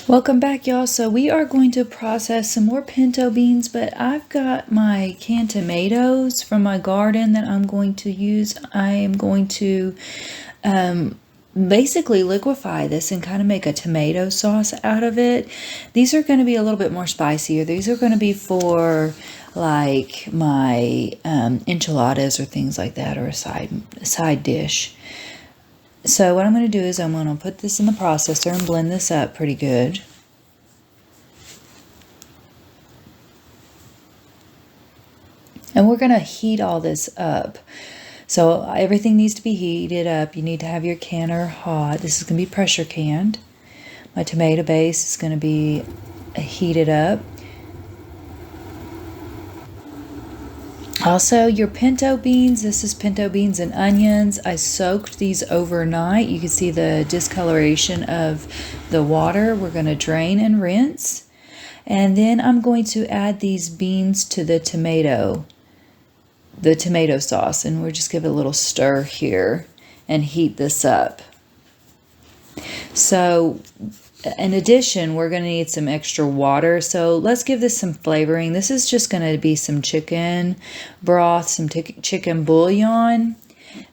Welcome back, y'all. So we are going to process some more pinto beans, but I've got my canned tomatoes from my garden that I'm going to use. I am going to basically liquefy this and kind of make a tomato sauce out of it. These are going to be a little bit more spicier. These are going to be for like my enchiladas or things like that, or a side dish. So what I'm going to do is I'm going to put this in the processor and blend this up pretty good. And we're going to heat all this up. So everything needs to be heated up. You need to have your canner hot. This is going to be pressure canned. My tomato base is going to be heated up. Also, your pinto beans, this is pinto beans and onions. I soaked these overnight. You can see the discoloration of the water. We're going to drain and rinse. And then I'm going to add these beans to the tomato sauce. And we'll just give it a little stir here and heat this up. So in addition, we're going to need some extra water. So let's give this some flavoring. This is just going to be some chicken broth, some chicken bouillon.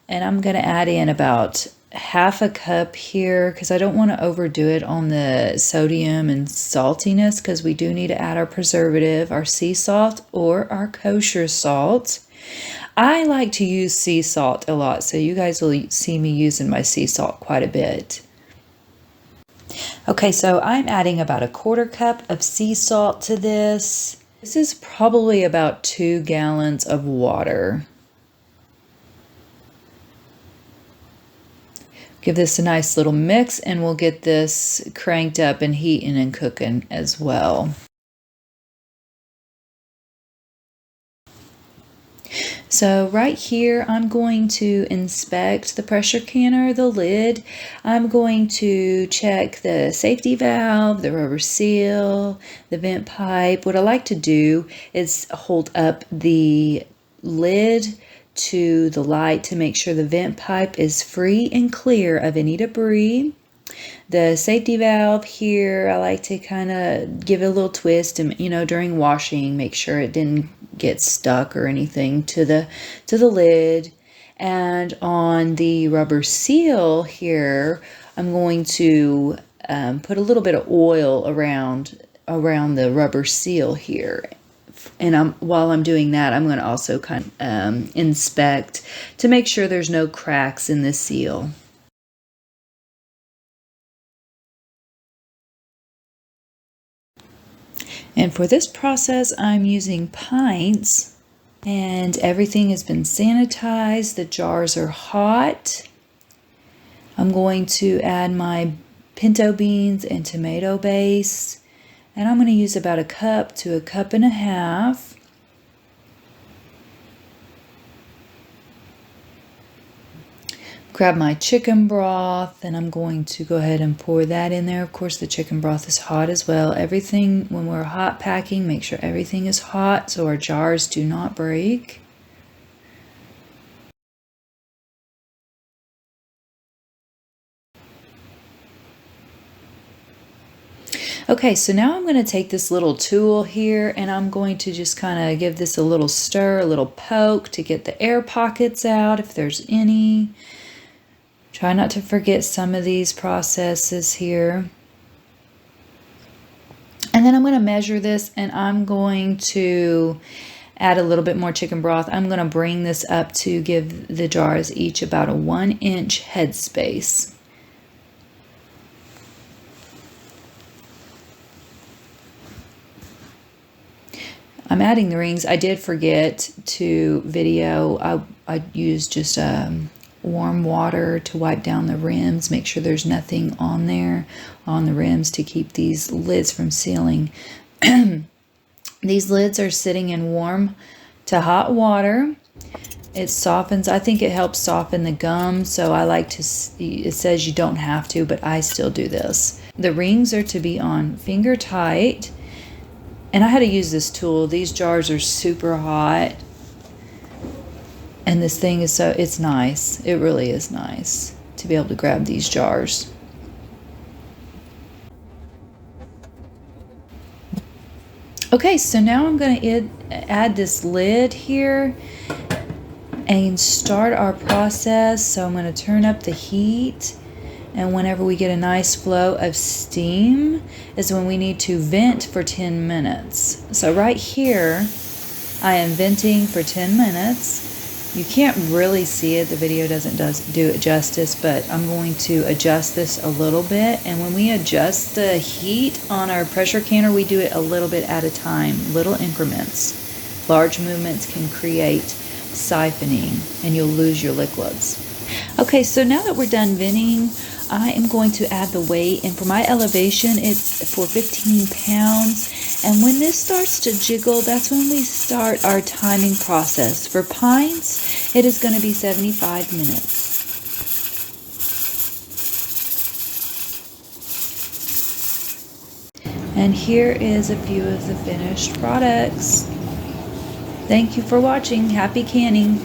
And I'm going to add in about half a cup here because I don't want to overdo it on the sodium and saltiness, because we do need to add our preservative, our sea salt or our kosher salt. I like to use sea salt a lot, so you guys will see me using my sea salt quite a bit. Okay, so I'm adding about a quarter cup of sea salt to this. This is probably about 2 gallons of water. Give this a nice little mix and we'll get this cranked up and heating and cooking as well. So right here, I'm going to inspect the pressure canner, the lid. I'm going to check the safety valve, the rubber seal, the vent pipe. What I like to do is hold up the lid to the light to make sure the vent pipe is free and clear of any debris. The safety valve here, I like to kind of give it a little twist and, during washing, make sure it didn't get stuck or anything to the lid. And on the rubber seal here, I'm going to put a little bit of oil around the rubber seal here. And while I'm doing that, I'm going to also kind of inspect to make sure there's no cracks in the seal. And for this process, I'm using pints, and everything has been sanitized. The jars are hot. I'm going to add my pinto beans and tomato base, and I'm going to use about a cup to a cup and a half. Grab my chicken broth, and I'm going to go ahead and pour that in there. Of course, the chicken broth is hot as well. Everything, when we're hot packing, make sure everything is hot so our jars do not break. Okay, so now I'm going to take this little tool here and I'm going to just kind of give this a little stir, a little poke to get the air pockets out if there's any. Try not to forget some of these processes here. And then I'm going to measure this, and I'm going to add a little bit more chicken broth. I'm going to bring this up to give the jars each about a 1-inch headspace. I'm adding the rings. I did forget to video. I used just warm water to wipe down the rims, make sure there's nothing on there on the rims to keep these lids from sealing. These lids are sitting in warm to hot water. It softens. I think it helps soften the gum, so I like to, it says you don't have to, but I still do this. The rings are to be on finger tight, and I had to use this tool. These jars are super hot. And this thing is it's nice. It really is nice to be able to grab these jars. Okay, so now I'm going to add this lid here and start our process. So I'm going to turn up the heat, and whenever we get a nice flow of steam is when we need to vent for 10 minutes. So right here I am venting for 10 minutes. You can't really see it, the video doesn't do it justice, but I'm going to adjust this a little bit. And when we adjust the heat on our pressure canner, we do it a little bit at a time, little increments. Large movements can create siphoning and you'll lose your liquids. Okay, so now that we're done venting, I am going to add the weight, and for my elevation it's for 15 pounds. And when this starts to jiggle, that's when we start our timing process. For pints, it is going to be 75 minutes. And here is a few of the finished products. Thank you for watching. Happy canning.